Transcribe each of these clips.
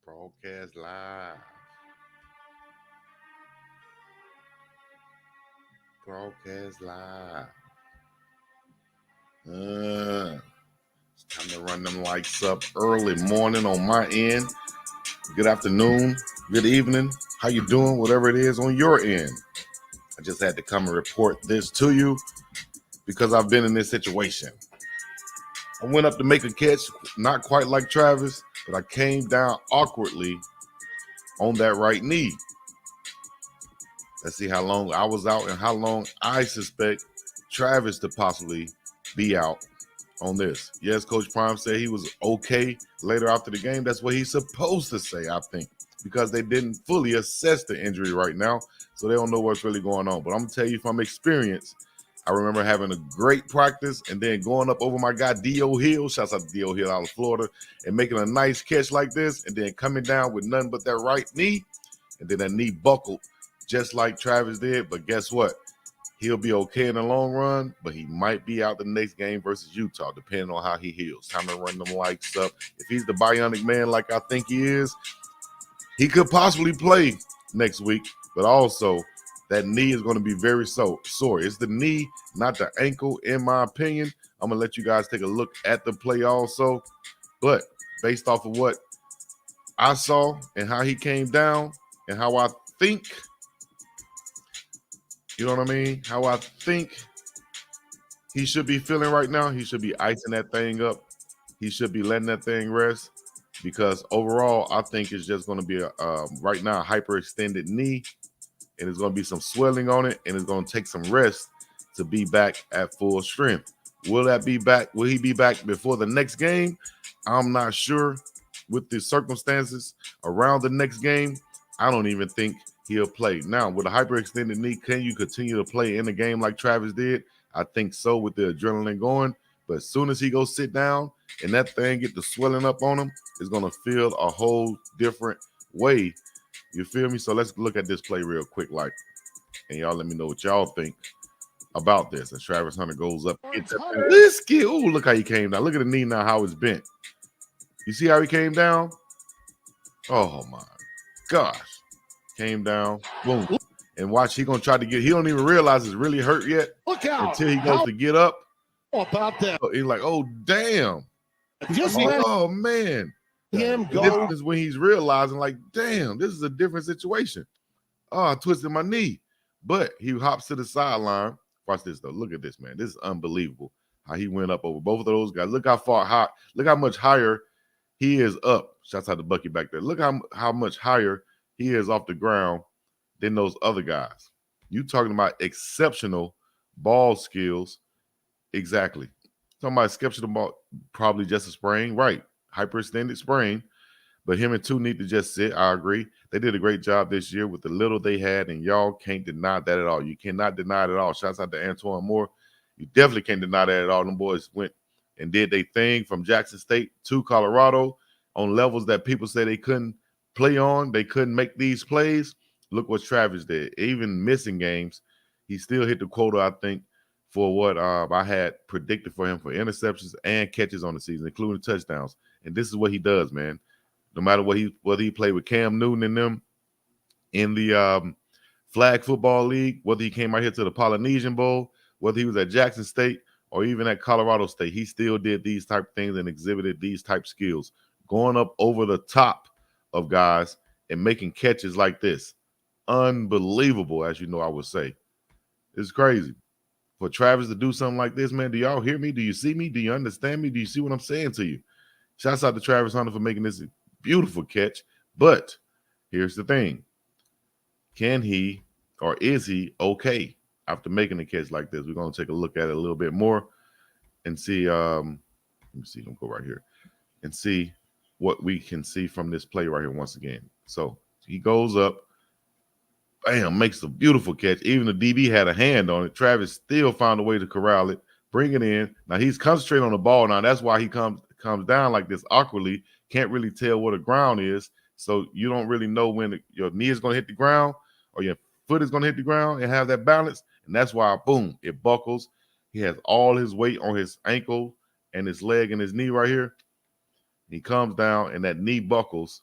Broadcast live. Broadcast live. It's time to run them lights up early morning on my end. Good afternoon, good evening. How you doing? Whatever it is on your end. I just had to come and report this to you because I've been in this situation. I went up to make a catch, not quite like Travis, but I came down awkwardly on that right knee. Let's see how long I was out and how long I suspect Travis to possibly be out on this. Yes, Coach Prime said he was okay later after the game. That's what he's supposed to say, I think, because they didn't fully assess the injury right now, so they don't know what's really going on. But I'm going to tell you from experience, I remember having a great practice and then going up over my guy D.O. Hill, shouts out to D.O. Hill out of Florida, and making a nice catch like this and then coming down with nothing but that right knee, and then that knee buckled just like Travis did. But guess what? He'll be okay in the long run, but he might be out the next game versus Utah, depending on how he heals. Time to run them lights up. If he's the bionic man like I think he is, he could possibly play next week, but also that knee is going to be very sore. It's the knee, not the ankle, in my opinion. I'm going to let you guys take a look at the play also. But based off of what I saw and how he came down and how I think, you know what I mean? How I think he should be feeling right now, he should be icing that thing up. He should be letting that thing rest because overall, I think it's just going to be right now a hyperextended knee, and there's going to be some swelling on it, and it's going to take some rest to be back at full strength. Will that be back? Will he be back before the next game? I'm not sure. With the circumstances around the next game, I don't even think he'll play. Now, with a hyperextended knee, can you continue to play in the game like Travis did? I think so, with the adrenaline going. But as soon as he goes sit down and that thing get the swelling up on him, it's going to feel a whole different way. You feel me? So let's look at this play real quick, and y'all let me know what y'all think about this. As Travis Hunter goes up, let's get. Oh, look how he came down. Look at the knee now, how it's bent. You see how he came down? Oh my gosh. Came down, boom. And watch, he gonna try to get, he don't even realize it's really hurt yet. Look out. Until he goes to get up. About that. He's like, oh damn. Oh man. This is when he's realizing, like, damn, this is a different situation. Oh, I twisted my knee. But he hops to the sideline. Watch this though. Look at this, man. This is unbelievable. How he went up over both of those guys. Look how far high, look how much higher he is up. Shouts out to Bucky back there. Look how much higher he is off the ground than those other guys. You talking about exceptional ball skills. Exactly. Talking about exceptional ball, probably just a sprain. Right. Hyperextended sprain. But him and two need to just sit. I agree. They did a great job this year with the little they had, and y'all can't deny that at all. You cannot deny it at all. Shouts out to Antoine Moore. You definitely can't deny that at all. Them boys went and did their thing from Jackson State to Colorado on levels that people say they couldn't play on. They couldn't make these plays. Look what Travis did. Even missing games, he still hit the quota, I think, for what I had predicted for him for interceptions and catches on the season, including touchdowns. And this is what he does, man. No matter whether he played with Cam Newton and them in the flag football league, whether he came out here to the Polynesian Bowl, whether he was at Jackson State or even at Colorado State, he still did these type of things and exhibited these type skills, going up over the top of guys and making catches like this. Unbelievable, as you know, I would say. It's crazy. For Travis to do something like this, man, do y'all hear me? Do you see me? Do you understand me? Do you see what I'm saying to you? Shouts out to Travis Hunter for making this beautiful catch. But here's the thing. Can he or is he okay after making a catch like this? We're going to take a look at it a little bit more and see. Let me see. Don't go right here and see what we can see from this play right here once again. So he goes up, bam, makes a beautiful catch. Even the DB had a hand on it. Travis still found a way to corral it, bring it in. Now he's concentrating on the ball. Now that's why he comes down like this awkwardly. Can't really tell where the ground is. So you don't really know when your knee is going to hit the ground or your foot is going to hit the ground and have that balance. And that's why, boom, it buckles. He has all his weight on his ankle and his leg and his knee right here. He comes down and that knee buckles.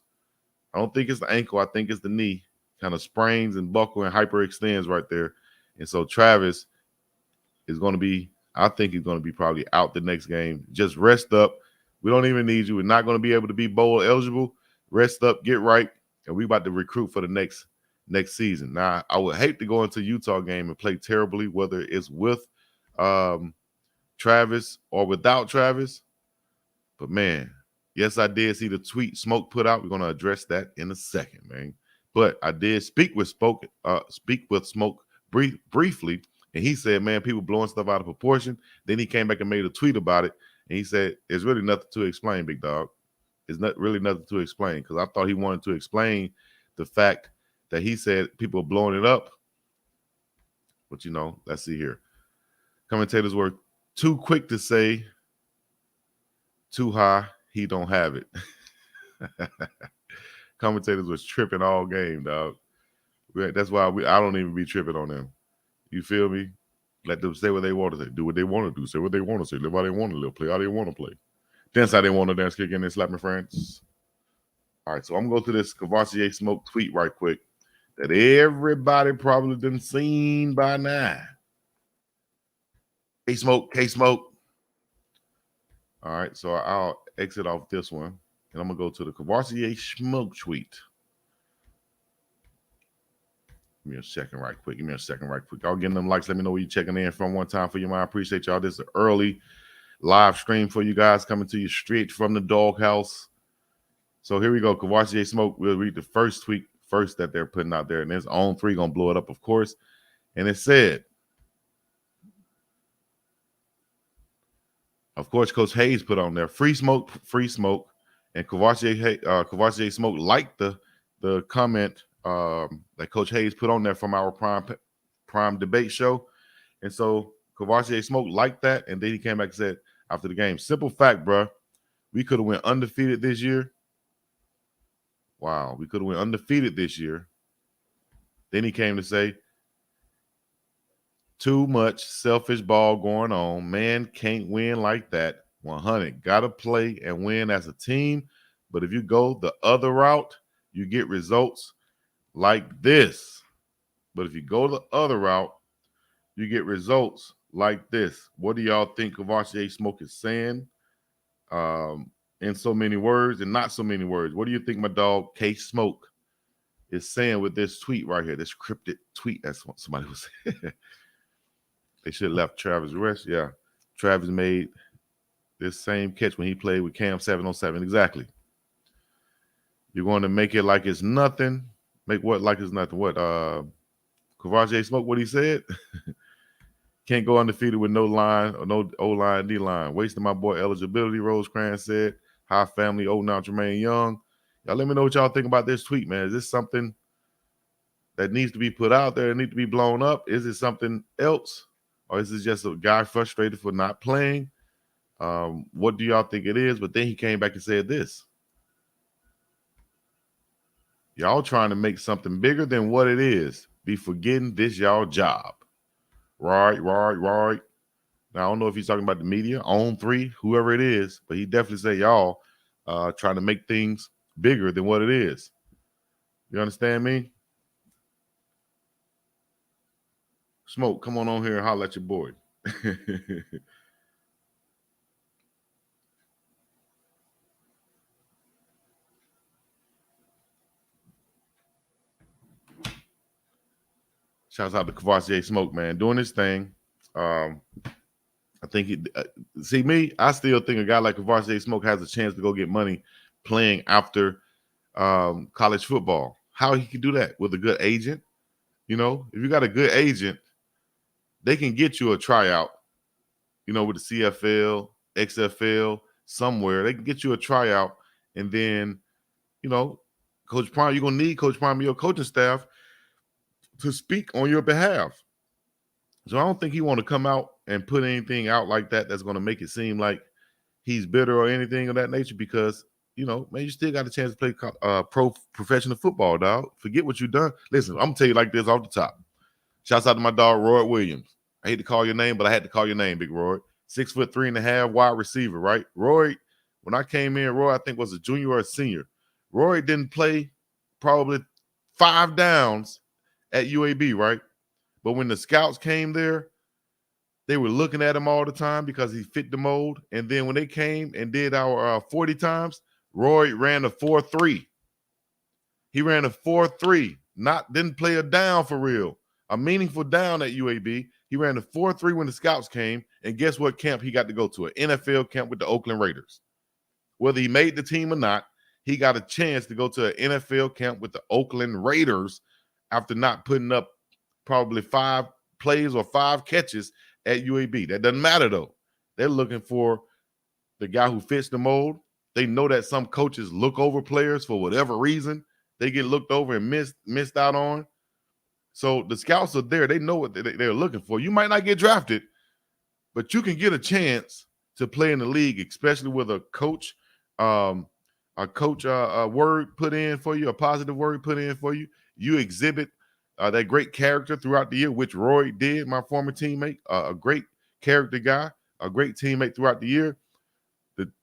I don't think it's the ankle. I think it's the knee. Kind of sprains and buckle and hyperextends right there. And so Travis is going to be, I think he's going to be probably out the next game. Just rest up. We don't even need you. We're not going to be able to be bowl eligible. Rest up, get right, and we about to recruit for the next season. Now, I would hate to go into Utah game and play terribly, whether it's with Travis or without Travis. But, man, yes, I did see the tweet Smoke put out. We're going to address that in a second, man. But I did speak with Smoke briefly, and he said, man, people blowing stuff out of proportion. Then he came back and made a tweet about it, and he said, there's really nothing to explain, big dog. There's not really nothing to explain, because I thought he wanted to explain the fact that he said people are blowing it up. But, you know, let's see here. Commentators were too quick to say, too high, he don't have it. Commentators was tripping all game, dog. That's why I don't even be tripping on them. You feel me? Let them say what they want to say. Do what they want to do. Say what they want to say. Live how they want to live. Play how they want to play. Dance how they want to dance. Kick in and slap my friends. All right, so I'm going to go to this KAVOSIEY Smoke tweet right quick that everybody probably done seen by now. K-Smoke. All right, so I'll exit off this one. And I'm going to go to the KAVOSIEY Smoke tweet. Give me a second right quick. Y'all getting them likes. Let me know where you're checking in from one time for you, man. I appreciate y'all. This is an early live stream for you guys coming to you straight from the doghouse. So here we go. KAVOSIEY Smoke. We'll read the first tweet first that they're putting out there. And it's on 3 going to blow it up, of course. And it said, of course, Coach Hayes put on there, free smoke. And KAVOSIEY Smoke liked the comment that Coach Hayes put on there from our prime debate show. And so KAVOSIEY Smoke liked that. And then he came back and said after the game, simple fact, bro, we could have went undefeated this year. Wow, we could have went undefeated this year. Then he came to say, too much selfish ball going on. Man can't win like that. 100. Got to play and win as a team. But if you go the other route, you get results like this. But if you go the other route, you get results like this. What do y'all think KAVOSIEY Smoke is saying in so many words and not so many words? What do you think my dog K-Smoke is saying with this tweet right here, this cryptic tweet? That's what somebody was saying. They should have left Travis rest. Yeah, Travis made this same catch when he played with Cam 707. Exactly. You're going to make it like it's nothing. Make what like it's nothing? What? KAVOSIEY Smoke, what he said? Can't go undefeated with no line or no O-line, D-line. Wasting my boy eligibility, Rosecrans said. High family, old now Jermaine Young. Y'all let me know what y'all think about this tweet, man. Is this something that needs to be put out there and need to be blown up? Is it something else? Or is it just a guy frustrated for not playing? What do y'all think it is? But then he came back and said this. Y'all trying to make something bigger than what it is. Be forgetting this y'all job. Right. Now, I don't know if he's talking about the media, on 3, whoever it is, but he definitely said y'all trying to make things bigger than what it is. You understand me? Smoke, come on here and holler at your boy. Shouts out to KAVOSIEY Smoke, man, doing his thing. I think see me. I still think a guy like KAVOSIEY Smoke has a chance to go get money playing after college football. How he can do that with a good agent? You know, if you got a good agent, they can get you a tryout. You know, with the CFL, XFL, somewhere they can get you a tryout, and then, you know, Coach Prime, you're gonna need Coach Prime, your coaching staff, to speak on your behalf. So I don't think he want to come out and put anything out like that that's going to make it seem like he's bitter or anything of that nature, because, you know, man, you still got a chance to play professional football, dog. Forget what you done. Listen, I'm going to tell you like this off the top. Shouts out to my dog, Roy Williams. I hate to call your name, but I had to call your name, Big Roy. 6'3.5" wide receiver, right? Roy, when I came in, Roy, I think was a junior or a senior. Roy didn't play probably 5 downs at UAB, right? But when the scouts came there, they were looking at him all the time because he fit the mold. And then when they came and did our 40 times, Roy ran a 4.3. He ran a 4.3, didn't play a down for real, a meaningful down at UAB. He ran a 4.3 when the scouts came. And guess what camp he got to go to? An NFL camp with the Oakland Raiders. Whether he made the team or not, he got a chance to go to an NFL camp with the Oakland Raiders after not putting up probably 5 plays or 5 catches at UAB. That doesn't matter, though. They're looking for the guy who fits the mold. They know that some coaches look over players for whatever reason. They get looked over and missed out on. So the scouts are there. They know what they're looking for. You might not get drafted, but you can get a chance to play in the league, especially with a coach word put in for you, a positive word put in for you. You exhibit that great character throughout the year, which Roy did, my former teammate, a great character guy, a great teammate throughout the year.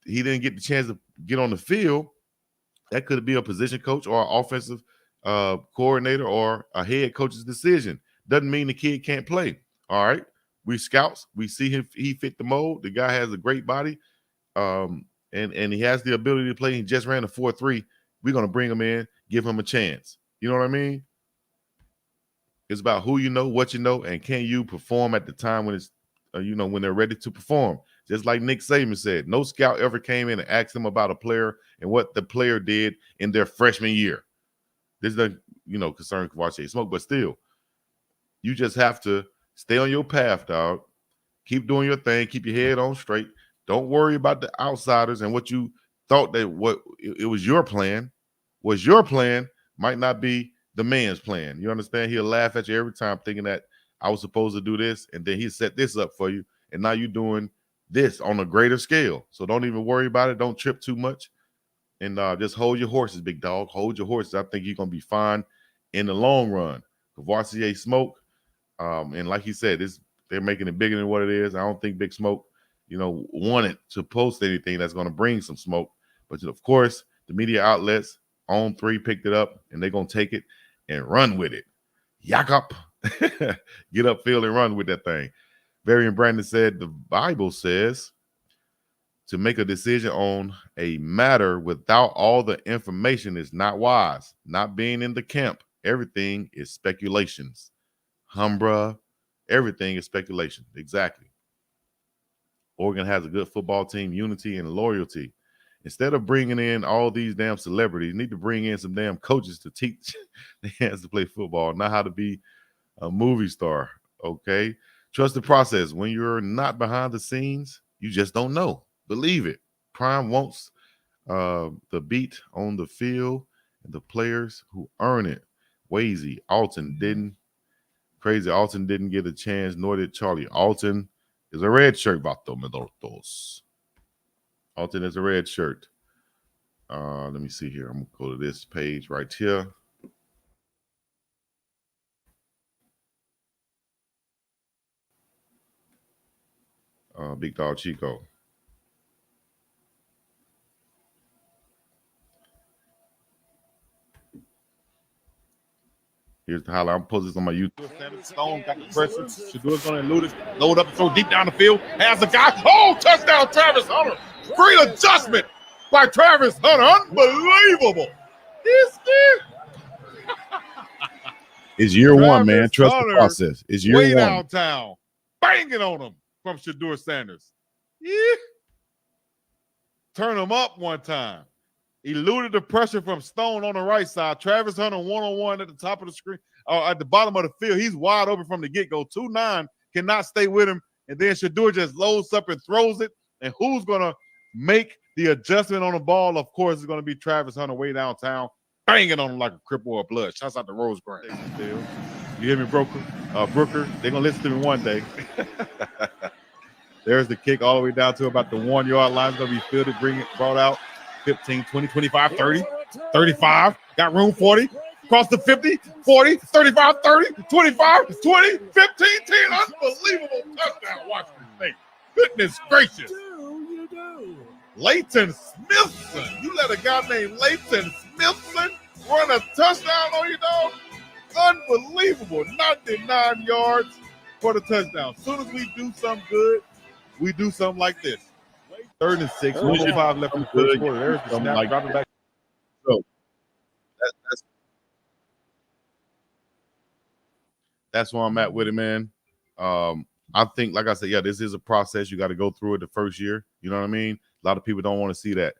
He didn't get the chance to get on the field. That could be a position coach or an offensive coordinator or a head coach's decision. Doesn't mean the kid can't play. All right. We scouts. We see him. He fit the mold. The guy has a great body. And he has the ability to play. He just ran a 4.3. We're going to bring him in, give him a chance. You know what I mean? It's about who you know, what you know, and can you perform at the time when it's, when they're ready to perform. Just like Nick Saban said, no scout ever came in and asked him about a player and what the player did in their freshman year. This doesn't, concern KAVOSIEY Smoke, but still, you just have to stay on your path, dog. Keep doing your thing. Keep your head on straight. Don't worry about the outsiders and what you thought that it was your plan. Was your plan might not be the man's plan. You understand? He'll laugh at you every time thinking that I was supposed to do this, and then he set this up for you, and now you're doing this on a greater scale. So don't even worry about it. Don't trip too much, and just hold your horses, big dog. Hold your horses. I think you're going to be fine in the long run. KAVOSIEY Smoke, and like he said, they're making it bigger than what it is. I don't think Big Smoke, wanted to post anything that's going to bring some smoke. But, of course, the media outlets, On3 picked it up, and they're going to take it and run with it. Yak up. Get upfield and run with that thing. Varian Brandon said the Bible says to make a decision on a matter without all the information is not wise. Not being in the camp. Everything is speculations. Humbra. Everything is speculation. Exactly. Oregon has a good football team, unity and loyalty. Instead of bringing in all these damn celebrities, you need to bring in some damn coaches to teach the hands to play football, not how to be a movie star, okay? Trust the process. When you're not behind the scenes, you just don't know. Believe it. Prime wants the beat on the field and the players who earn it. Wazy, Alton didn't. Crazy, Alton didn't get a chance, nor did Charlie. Alton is a red shirt, Vato Medortos. Alton is a red shirt. Let me see here. I'm going to go to this page right here. Big Dog Chico. Here's the highlight. I'm posting this on my YouTube. Stone got the pressure. Shadur's going to elude it. Load up and throw deep down the field. Has a guy. Oh, touchdown, Travis Hunter. Great adjustment by Travis Hunter. Unbelievable. It's year Travis one, man. Trust Hunter, the process. It's year way one. Downtown. Banging on him from Shadur Sanders. Yeah. Turn him up one time. Eluded the pressure from Stone on the right side. Travis Hunter one-on-one at the top of the screen, at the bottom of the field. He's wide open from the get-go. 2-9 cannot stay with him. And then Shadur just loads up and throws it. And who's going to make the adjustment on the ball? Of course, it's going to be Travis Hunter way downtown, banging on him like a cripple or a blood. Shouts out to Rosecrans. You hear me, Brooker? They're going to listen to me one day. There's the kick all the way down to about the 1 yard line. It's going to be fielded, brought out. 15, 20, 25, 30, 35. Got room 40. Across the 50, 40, 35, 30, 25, 20, 15, 10. Unbelievable touchdown. Watch this thing. Goodness gracious. Leighton Smithson. You let a guy named Leighton Smithson run a touchdown on you, dog. Unbelievable. 99 yards for the touchdown. As soon as we do something good, we do something like this. 3rd and 6, 1:05 left in the first quarter. There's the snap, like dropping back. So that's where I'm at with it, man. I think, like I said, yeah, this is a process. You got to go through it the first year. You know what I mean? A lot of people don't want to see that.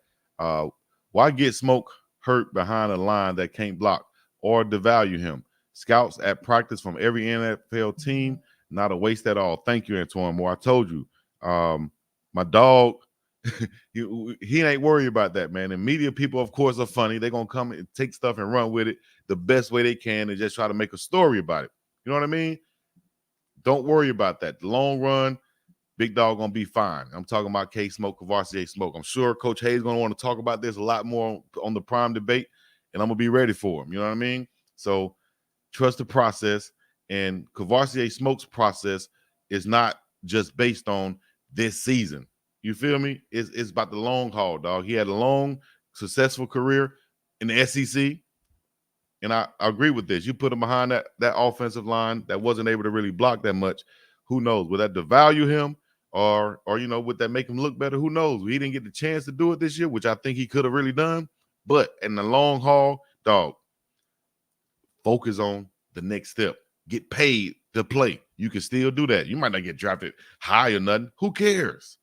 Why get Smoke hurt behind a line that can't block or devalue him? Scouts at practice from every NFL team, not a waste at all. Thank you, Antoine Moore. I told you, my dog, he ain't worried about that, man. And media people, of course, are funny. They're going to come and take stuff and run with it the best way they can and just try to make a story about it. You know what I mean? Don't worry about that. The long run, Big Dog gonna be fine. I'm talking about K Smoke, KAVOSIEY Smoke. I'm sure Coach Hayes gonna want to talk about this a lot more on the prime debate, and I'm gonna be ready for him. You know what I mean? So trust the process, and KAVOSIEY Smoke's process is not just based on this season. You feel me? It's about the long haul, dog. He had a long, successful career in the SEC. And I agree with this. You put him behind that offensive line that wasn't able to really block that much. Who knows? Would that devalue him, or would that make him look better? Who knows? He didn't get the chance to do it this year, which I think he could have really done. But in the long haul, dog, focus on the next step. Get paid to play. You can still do that. You might not get drafted high or nothing. Who cares?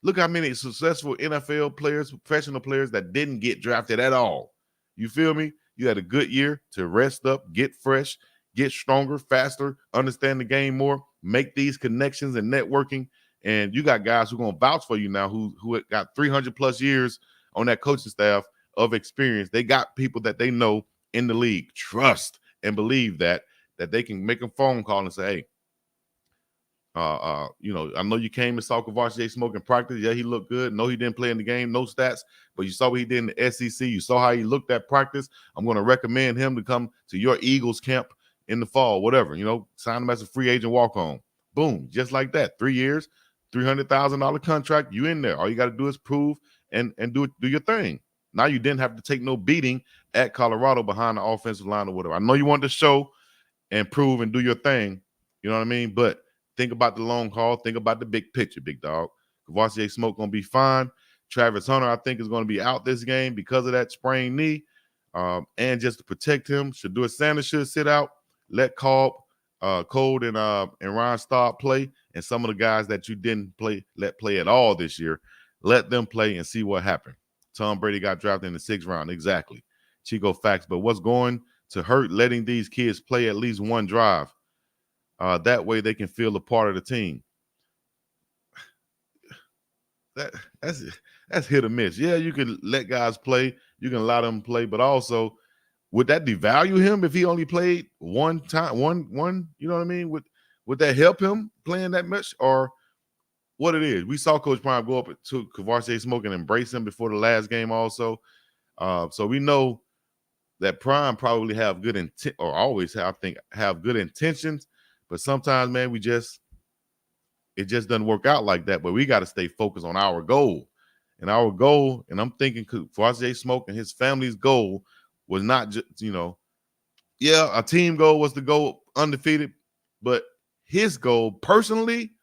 Look how many successful NFL players, professional players that didn't get drafted at all. You feel me? You had a good year to rest up, get fresh, get stronger, faster, understand the game more, make these connections and networking. And you got guys who are going to vouch for you now who got 300 plus years on that coaching staff of experience. They got people that they know in the league. Trust and believe that they can make a phone call and say, hey, I know you came and saw KAVOSIEY Smoke in practice. Yeah, he looked good. No, he didn't play in the game, no stats, but you saw what he did in the SEC. You saw how he looked at practice. I'm going to recommend him to come to your Eagles camp in the fall, whatever. Sign him as a free agent walk-on. Boom, just like that. 3 years, $300,000 contract. You in there. All you got to do is prove and do your thing. Now you didn't have to take no beating at Colorado behind the offensive line or whatever. I know you want to show and prove and do your thing. You know what I mean? But think about the long haul. Think about the big picture, big dog. KAVOSIEY Smoke going to be fine. Travis Hunter, I think, is going to be out this game because of that sprained knee. And just to protect him, Shedeur Sanders should sit out. Let Cold and Ryan Staub play. And some of the guys that you didn't let play at all this year, let them play and see what happened. Tom Brady got drafted in the 6th round. Exactly. Chico facts. But what's going to hurt letting these kids play at least one drive? That way they can feel a part of the team. That's hit or miss. Yeah, you can let guys play. You can allow them play, but also, would that devalue him if he only played one time? One, you know what I mean? Would that help him playing that much, or what it is? We saw Coach Prime go up to KAVOSIEY Smoke and embrace him before the last game also. So we know that Prime probably have good intent, or always have good intentions. But sometimes, man, it just doesn't work out like that. But we got to stay focused on our goal. And our goal, and I'm thinking KAVOSIEY Smoke and his family's goal was not just, a team goal was to go undefeated. But his goal personally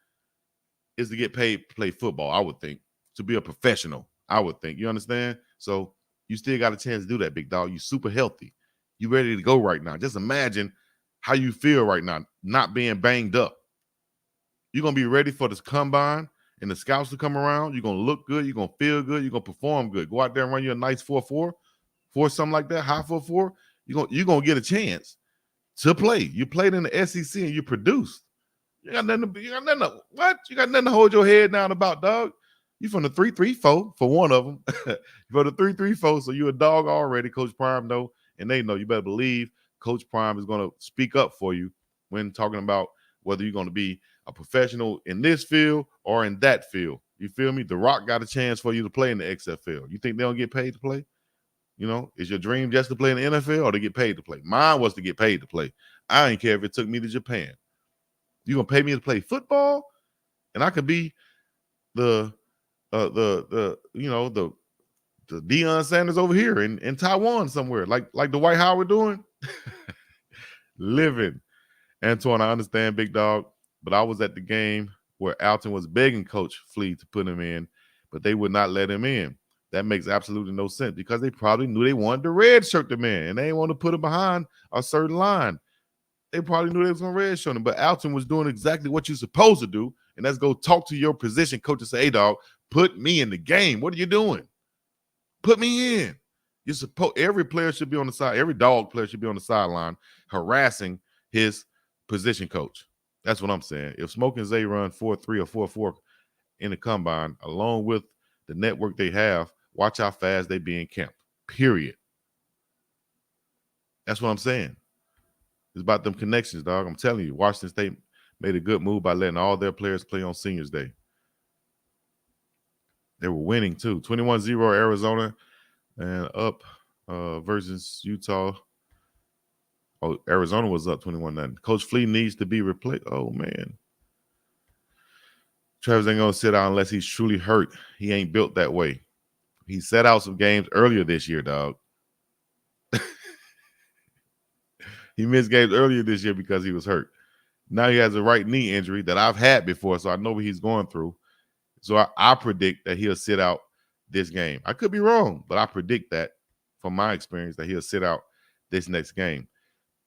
is to get paid to play football, I would think, to be a professional, I would think. You understand? So you still got a chance to do that, big dog. You super healthy. You ready to go right now. Just imagine how you feel right now, not being banged up. You're going to be ready for this combine and the scouts to come around. You're going to look good. You're going to feel good. You're going to perform good. Go out there and run you a nice 4.4, something like that, high 4.4. You're going to get a chance to play. You played in the SEC and you produced. You got nothing to hold your head down about, dog. You from the 3-3-4 for one of them. For the 3-3-4, so you a dog already. Coach Prime know, and they know. You better believe Coach Prime is going to speak up for you when talking about whether you're going to be a professional in this field or in that field. You feel me? The Rock got a chance for you to play in the XFL. You think they don't get paid to play? Is your dream just to play in the NFL or to get paid to play? Mine was to get paid to play. I didn't care if it took me to Japan. You gonna pay me to play football, and I could be the the Deion Sanders over here in Taiwan somewhere, like Dwight Howard doing. Living. Antoine, I understand, big dog, but I was at the game where Alton was begging Coach Flea to put him in, but they would not let him in. That makes absolutely no sense because they probably knew they wanted to redshirt the man, and they didn't want to put him behind a certain line. They probably knew they was going to redshirt him, but Alton was doing exactly what you're supposed to do, and that's go talk to your position coach and say, hey, dog, put me in the game. What are you doing? Put me in. You're supposed. Every player should be on the side. Every dog player should be on the sideline harassing his position coach. That's what I'm saying. If Smoke and Zay run 4.3 or 4.4 in the combine, along with the network they have, watch how fast they be in camp. Period. That's what I'm saying. It's about them connections, dog. I'm telling you, Washington State made a good move by letting all their players play on Seniors Day. They were winning too. 21-0 Arizona and up versus Utah. Oh, Arizona was up 21-0. Coach Flea needs to be replaced. Oh, man. Travis ain't going to sit out unless he's truly hurt. He ain't built that way. He set out some games earlier this year, dog. He missed games earlier this year because he was hurt. Now he has a right knee injury that I've had before, so I know what he's going through. So I predict that he'll sit out this game. I could be wrong, but I predict that from my experience that he'll sit out this next game.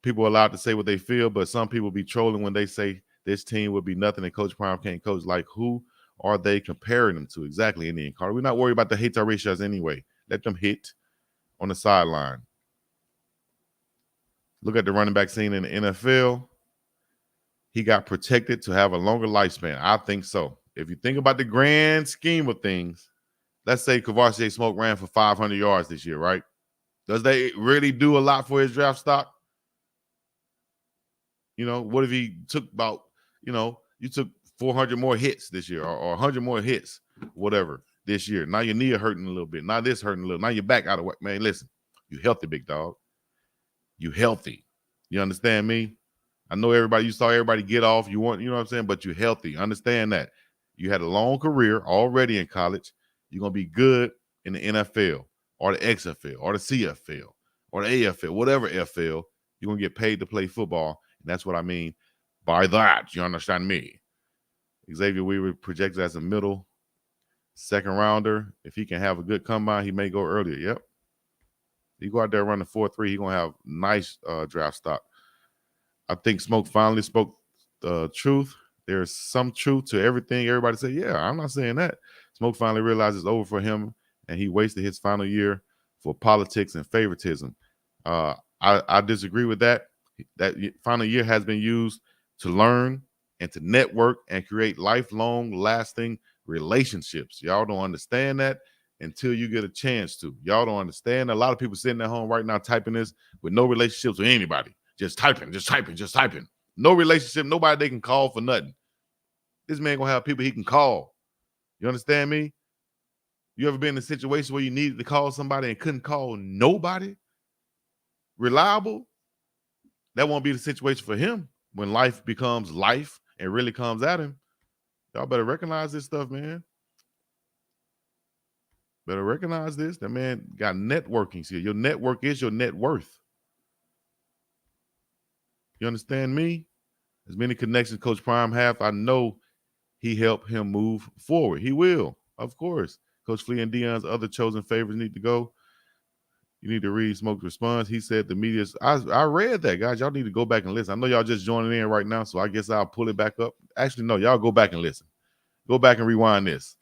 People are allowed to say what they feel, but some people be trolling when they say this team would be nothing and Coach Prime can't coach. Like, who are they comparing them to? Exactly, Indian Carter. We're not worried about the hate ratios anyway. Let them hit on the sideline. Look at the running back scene in the NFL. He got protected to have a longer lifespan. I think so. If you think about the grand scheme of things, let's say KAVOSIEY Smoke ran for 500 yards this year, right? Does they really do a lot for his draft stock? You know, what if he took about, you took 400 more hits this year or 100 more hits, whatever, this year. Now your knee hurting a little bit. Now this hurting a little. Now your back out of work. Man, listen, you healthy, big dog. You healthy. You understand me? I know you saw everybody get off. You want, you know what I'm saying? But you're healthy. Understand that. You had a long career already in college. You're going to be good in the NFL or the XFL or the CFL or the AFL, whatever FL. You're going to get paid to play football. And that's what I mean by that. You understand me? Xavier Weaver projected as a middle second rounder. If he can have a good combine, he may go earlier. Yep. You go out there running 4.3, he's going to have nice draft stock. I think Smoke finally spoke the truth. There's some truth to everything everybody said. Yeah, I'm not saying that. Smoke finally realized it's over for him, and he wasted his final year for politics and favoritism. I disagree with that. That final year has been used to learn and to network and create lifelong, lasting relationships. Y'all don't understand that until you get a chance to. Y'all don't understand. A lot of people sitting at home right now typing this with no relationships with anybody. Just typing. No relationship, nobody they can call for nothing. This man gonna have people he can call. You understand me? You ever been in a situation where you needed to call somebody and couldn't call nobody reliable? That won't be the situation for him when life becomes life and really comes at him. Y'all better recognize this stuff, man. Better recognize this. That man got networking skills. Your network is your net worth. You understand me? As many connections Coach Prime have, I know he helped him move forward. He will, of course. Coach Flea and Deion's other chosen favorites need to go. You need to read Smoke's response. He said the media's. I read that, guys. Y'all need to go back and listen. I know y'all just joining in right now, so I guess I'll pull it back up. Actually, no, y'all go back and listen. Go back and rewind this.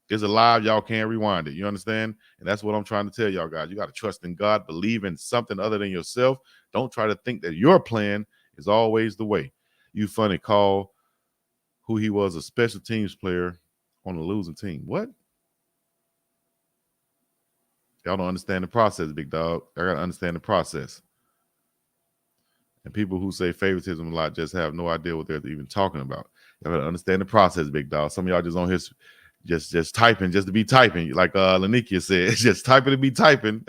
It's alive. Y'all can't rewind it. You understand? And that's what I'm trying to tell y'all, guys. You got to trust in God, believe in something other than yourself. Don't try to think that your plan is always the way. You funny call who he was a special teams player on a losing team. What? Y'all don't understand the process, big dog. I got to understand the process. And people who say favoritism a lot just have no idea what they're even talking about. Y'all got to understand the process, big dog. Some of y'all just on here just typing just to be typing. Like Lanikia said, just typing to be typing.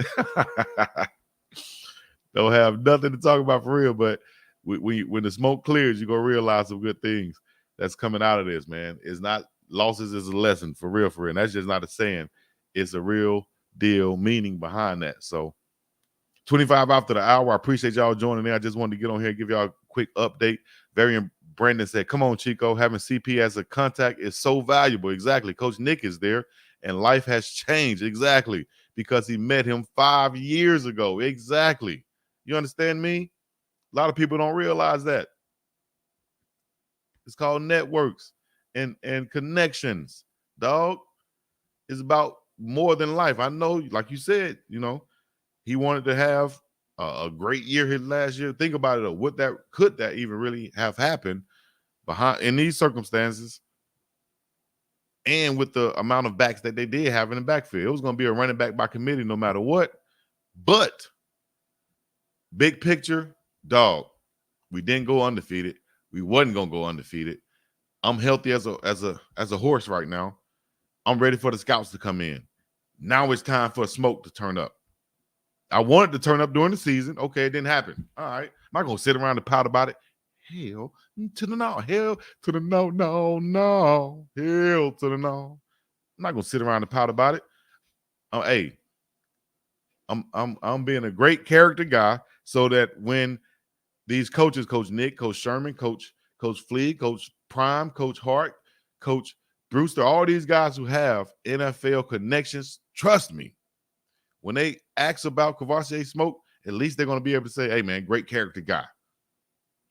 Don't have nothing to talk about for real, but when the smoke clears, you're going to realize some good things that's coming out of this, man. It's not losses is a lesson, for real. And that's just not a saying. It's a real deal meaning behind that. So 25 after the hour. I appreciate y'all joining in. I just wanted to get on here and give y'all a quick update. Brandon said, come on, Chico. Having CP as a contact is so valuable. Exactly. Coach Nick is there, and life has changed. Exactly. Because he met him 5 years ago. Exactly. You understand me? A lot of people don't realize that. It's called networks and connections. Dog, it's about more than life. I know, like you said, he wanted to have a great year his last year. Think about it. Could that even really have happened in these circumstances? And with the amount of backs that they did have in the backfield, it was going to be a running back by committee no matter what. But big picture, dog, we didn't go undefeated. We wasn't going to go undefeated. I'm healthy as a horse right now. I'm ready for the scouts to come in. Now it's time for Smoke to turn up. I wanted to turn up during the season. Okay, it didn't happen. All right. Am I going to sit around and pout about it? Hell to the no. Hell to the no. Hell to the no. I'm not going to sit around and pout about it. Hey, I'm being a great character guy so that when these coaches, Coach Nick, Coach Sherman, Coach Flea, Coach Prime, Coach Hart, Coach Brewster, all these guys who have NFL connections, trust me, when they ask about KAVOSIEY Smoke, at least they're going to be able to say, hey, man, great character guy.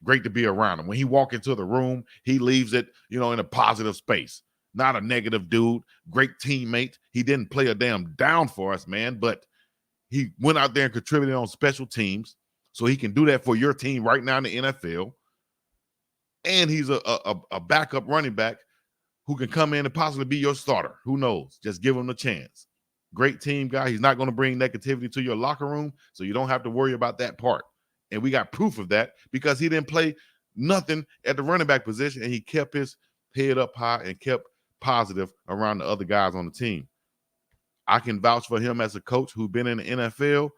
Great to be around him. When he walk into the room, he leaves it, in a positive space. Not a negative dude. Great teammate. He didn't play a damn down for us, man, but he went out there and contributed on special teams, so he can do that for your team right now in the NFL. And he's a backup running back who can come in and possibly be your starter. Who knows? Just give him a chance. Great team guy. He's not going to bring negativity to your locker room, so you don't have to worry about that part. And we got proof of that because he didn't play nothing at the running back position, and he kept his head up high and kept positive around the other guys on the team. I can vouch for him as a coach who's been in the NFL.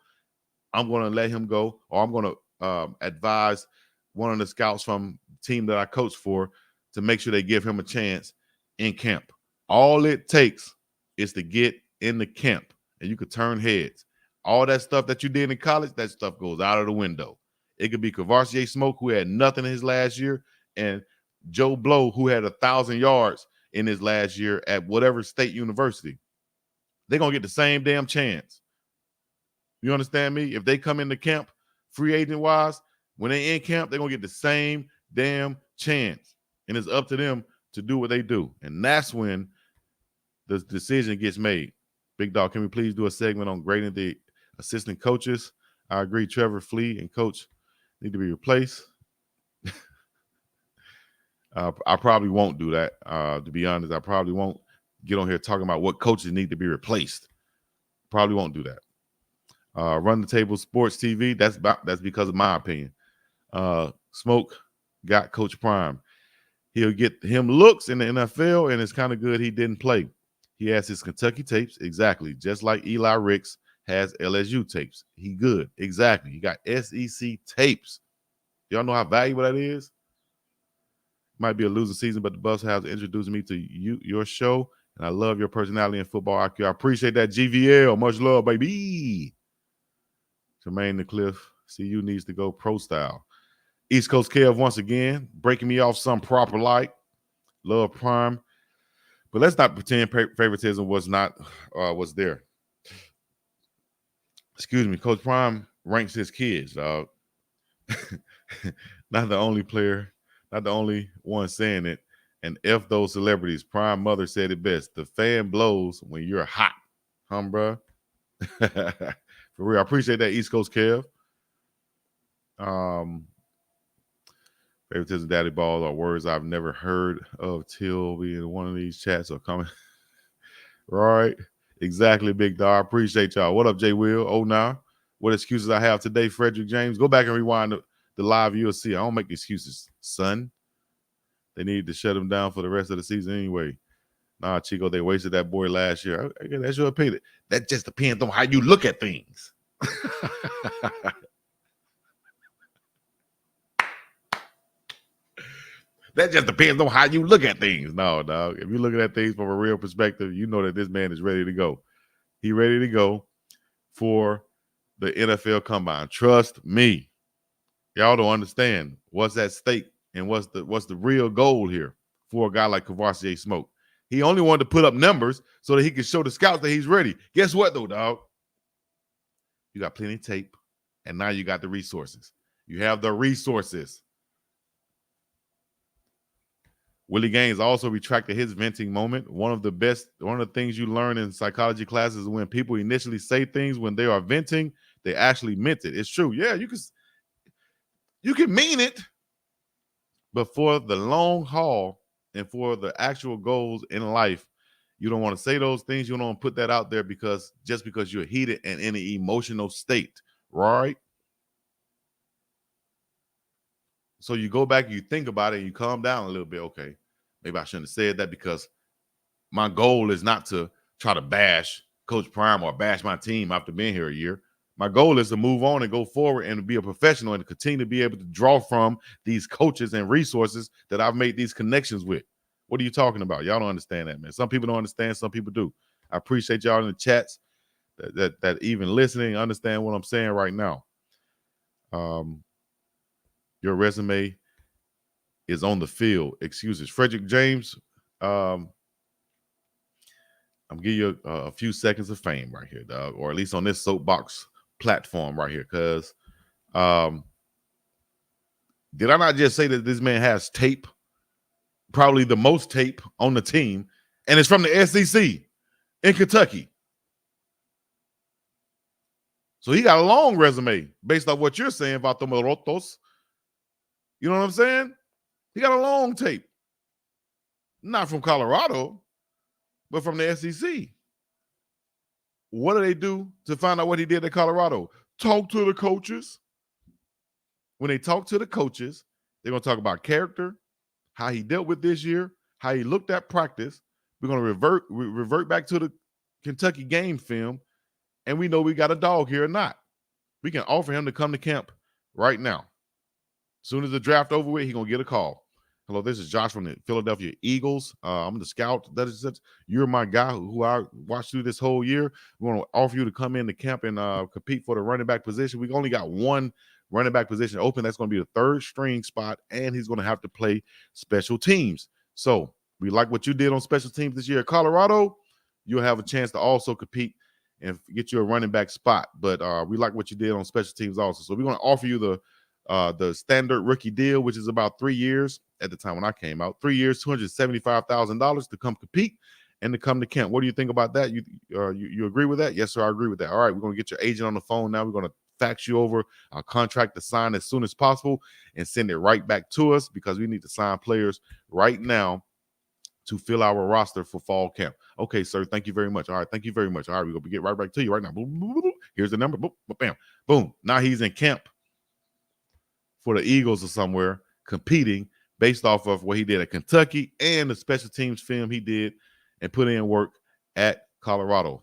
I'm going to let him go, or I'm going to advise one of the scouts from the team that I coach for to make sure they give him a chance in camp. All it takes is to get in the camp, and you could turn heads. All that stuff that you did in college, that stuff goes out of the window. It could be KAVOSIEY Smoke, who had nothing in his last year, and Joe Blow, who had 1,000 yards in his last year at whatever state university. They're going to get the same damn chance. You understand me? If they come into camp, free agent-wise, when they in camp, they're going to get the same damn chance. And it's up to them to do what they do. And that's when the decision gets made. Big Dog, can we please do a segment on grading the assistant coaches? I agree. Trevor, Flea, and Coach need to be replaced. I probably won't do that. To be honest, I probably won't get on here talking about what coaches need to be replaced. Probably won't do that. Run the Table Sports TV. That's because of my opinion. Smoke got Coach Prime. He'll get him looks in the NFL, and it's kind of good he didn't play. He has his Kentucky tapes, exactly, just like Eli Ricks has LSU tapes. He good, exactly. He got SEC tapes. Y'all know how valuable that is? Might be a losing season, but the Buffs have introduced me to your show, and I love your personality and football IQ. I appreciate that, GVL. Much love, baby. Jermaine the Cliff, CU needs to go pro style. East Coast Kev once again, breaking me off some proper light. Love Prime. But let's not pretend favoritism was there. Excuse me. Coach Prime ranks his kids, dog. Not the only player, not the only one saying it. And F those celebrities. Prime mother said it best. The fan blows when you're hot. Bruh? For real. I appreciate that, East Coast Kev. Favoritism, daddy balls are words I've never heard of till we in one of these chats are coming. Right. Exactly, Big Dog. I appreciate y'all. What up, J Will? Oh, nah. What excuses I have today, Frederick James? Go back and rewind the live. You'll see. I don't make excuses, son. They need to shut him down for the rest of the season anyway. Nah, Chico, they wasted that boy last year. Okay, that's your opinion. That just depends on how you look at things. That just depends on how you look at things. No, dog. If you're looking at things from a real perspective, you know that this man is ready to go. He ready to go for the NFL Combine. Trust me. Y'all don't understand what's at stake and what's the real goal here for a guy like KAVOSIEY Smoke. He only wanted to put up numbers so that he could show the scouts that he's ready. Guess what, though, dog? You got plenty of tape, and now you got the resources. You have the resources. Willie Gaines also retracted his venting moment. One of the things you learn in psychology classes is when people initially say things when they are venting, they actually meant it. It's true. Yeah, you can mean it, but for the long haul and for the actual goals in life, you don't want to say those things. You don't want to put that out there because you're heated and in an emotional state, right? So you go back, you think about it, and you calm down a little bit. Okay, maybe I shouldn't have said that because my goal is not to try to bash Coach Prime or bash my team after being here a year. My goal is to move on and go forward and be a professional and to continue to be able to draw from these coaches and resources that I've made these connections with. What are you talking about? Y'all don't understand that, man. Some people don't understand. Some people do. I appreciate y'all in the chats that even listening understand what I'm saying right now. Your resume is on the field. Excuses. Frederick James, I'm giving you a few seconds of fame right here, dog, or at least on this soapbox platform right here. Because did I not just say that this man has tape, probably the most tape on the team, and it's from the SEC in Kentucky? So he got a long resume based on what you're saying about the Morotos. You know what I'm saying? He got a long tape. Not from Colorado, but from the SEC. What do they do to find out what he did at Colorado? Talk to the coaches. When they talk to the coaches, they're going to talk about character, how he dealt with this year, how he looked at practice. We're going to revert back to the Kentucky game film, and we know we got a dog here or not. We can offer him to come to camp right now. As soon as the draft over with, he's going to get a call. Hello, this is Josh from the Philadelphia Eagles. I'm the scout. You're my guy who I watched through this whole year. We want to offer you to come into camp and compete for the running back position. We only got one running back position open. That's going to be the third string spot, and he's going to have to play special teams. So we like what you did on special teams this year at Colorado. You'll have a chance to also compete and get you a running back spot. But we like what you did on special teams also. So we're going to offer you the standard rookie deal, which is about 3 years at the time when I came out. 3 years, $275,000 to come compete and to come to camp. What do you think about that? You agree with that? Yes, sir, I agree with that. All right, we're going to get your agent on the phone now. We're going to fax you over our contract to sign as soon as possible and send it right back to us because we need to sign players right now to fill our roster for fall camp. Okay, sir, thank you very much. All right, thank you very much. All right, we're going to get right back to you right now. Boom, boom, boom. Here's the number. Boom, bam, boom. Now he's in camp for the Eagles or somewhere competing based off of what he did at Kentucky and the special teams film he did and put in work at Colorado.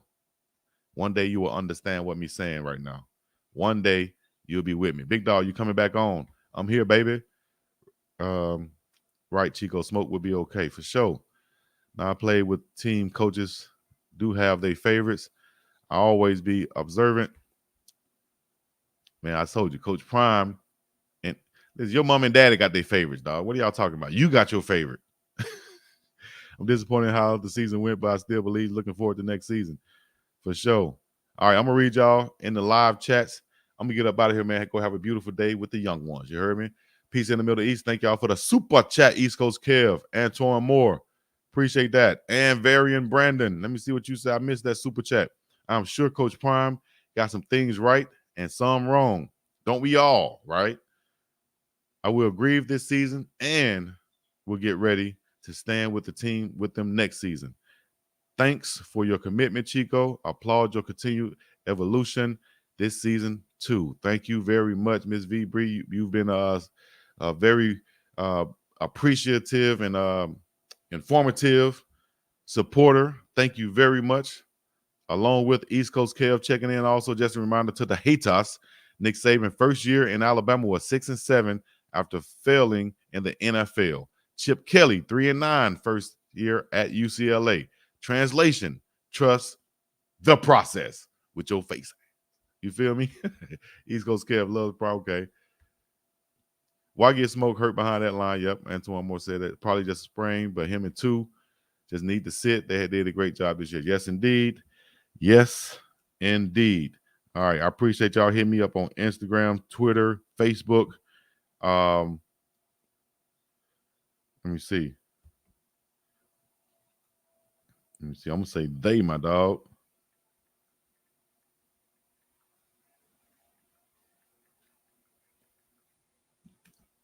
One day you will understand what me saying right now. One day you'll be with me. Big dog, you coming back on. I'm here, baby. Right, Chico, Smoke would be okay for sure. Now I play with team coaches do have their favorites. I always be observant. Man, I told you, Coach Prime, and your mom and daddy got their favorites, dog. What are y'all talking about? You got your favorite. I'm disappointed how the season went, but I still believe looking forward to next season for sure. All right, I'm going to read y'all in the live chats. I'm going to get up out of here, man. Go have a beautiful day with the young ones. You heard me? Peace in the Middle East. Thank y'all for the super chat, East Coast Kev, Antoine Moore. Appreciate that. And Varian Brandon. Let me see what you said. I missed that super chat. I'm sure Coach Prime got some things right and some wrong. Don't we all, right? I will grieve this season and we'll get ready to stand with the team with them next season. Thanks for your commitment, Chico. I applaud your continued evolution this season, too. Thank you very much, Ms. V. Bree. You've been a very appreciative and informative supporter. Thank you very much. Along with East Coast Kev checking in. Also, just a reminder to the haters, Nick Saban first year in Alabama was 6-7 after failing in the NFL. Chip Kelly 3-9 first year at UCLA. Translation: trust the process with your face. You feel me? East Coast Kev loves okay. Why get Smoke hurt behind that line? Yep, Antoine Moore said that. Probably just a sprain, but him and two just need to sit. They did a great job this year. Yes, indeed. Yes, indeed. All right. I appreciate y'all hitting me up on Instagram, Twitter, Facebook. Let me see. I'm going to say they, my dog.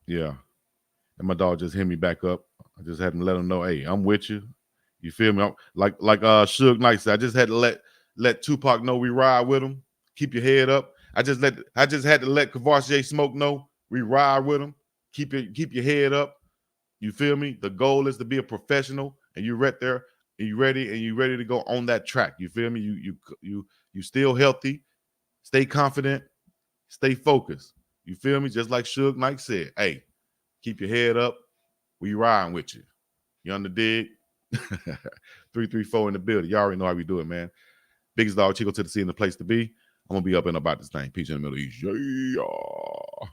Yeah. And my dog just hit me back up. I just had to let him know, hey, I'm with you. You feel me? Like Suge Knight said, I just had to let Tupac know we ride with him. Keep your head up. I just had to let KAVOSIEY Smoke know we ride with him. Keep your head up. You feel me? The goal is to be a professional, and you're right there, and you ready to go on that track. You feel me? You still healthy, stay confident, stay focused. You feel me? Just like Suge Knight said, hey, keep your head up. We riding with you. You on the dig? 334 in the building. Y'all already know how we do it, man. Biggest dog, Chico to the scene, the place to be. I'm gonna be up and about this thing. Peace in the Middle East. Yeah.